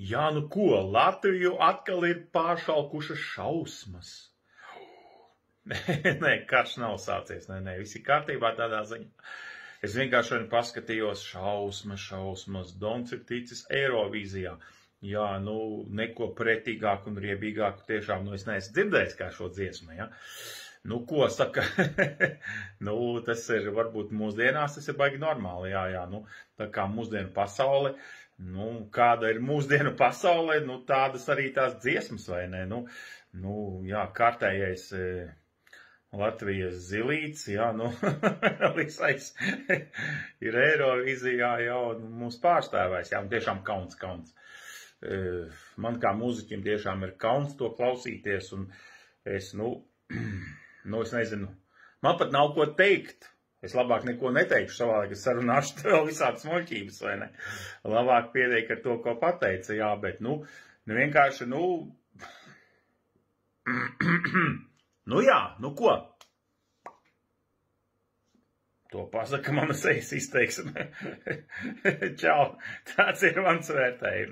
Jā, nu ko, Latviju atkal ir pāršalkušas šausmas. Nē, karš nav sācies, nē, viss ir kārtībā tādā ziņā. Es vienkārši vien paskatījos šausmas, Dons ir ticis Eirovīzijā. Jā, nu, neko pretīgāku un riebīgāku tiešām, nu, es neesmu dzirdējis kā šo dziesmu, ja. Nu, ko saka, nu, tas ir varbūt mūsdienās, tas ir baigi normāli, jā, nu, tā kā mūsdienu pasaule, nu, kāda ir mūsdienu pasaule, nu, tādas arī tās dziesmas, vai ne, nu, jā, kārtējais Latvijas zilīts, jā, nu, Lisais ir Eirovīzijā jau mūs pārstāvēs, jā, un tiešām kauns. Man kā mūziķim tiešām ir kauns to klausīties, un es, es nezinu, man pat nav ko teikt. Es labāk neko neteikšu, savādāk es sarunāšu tev visādas muļķības, vai ne? Labāk pietiek ar to, ko pateica, jā, bet, vienkārši, jā, ko? To pasaka mana sejas izteiksme. Čau, tāds ir mans vērtējums.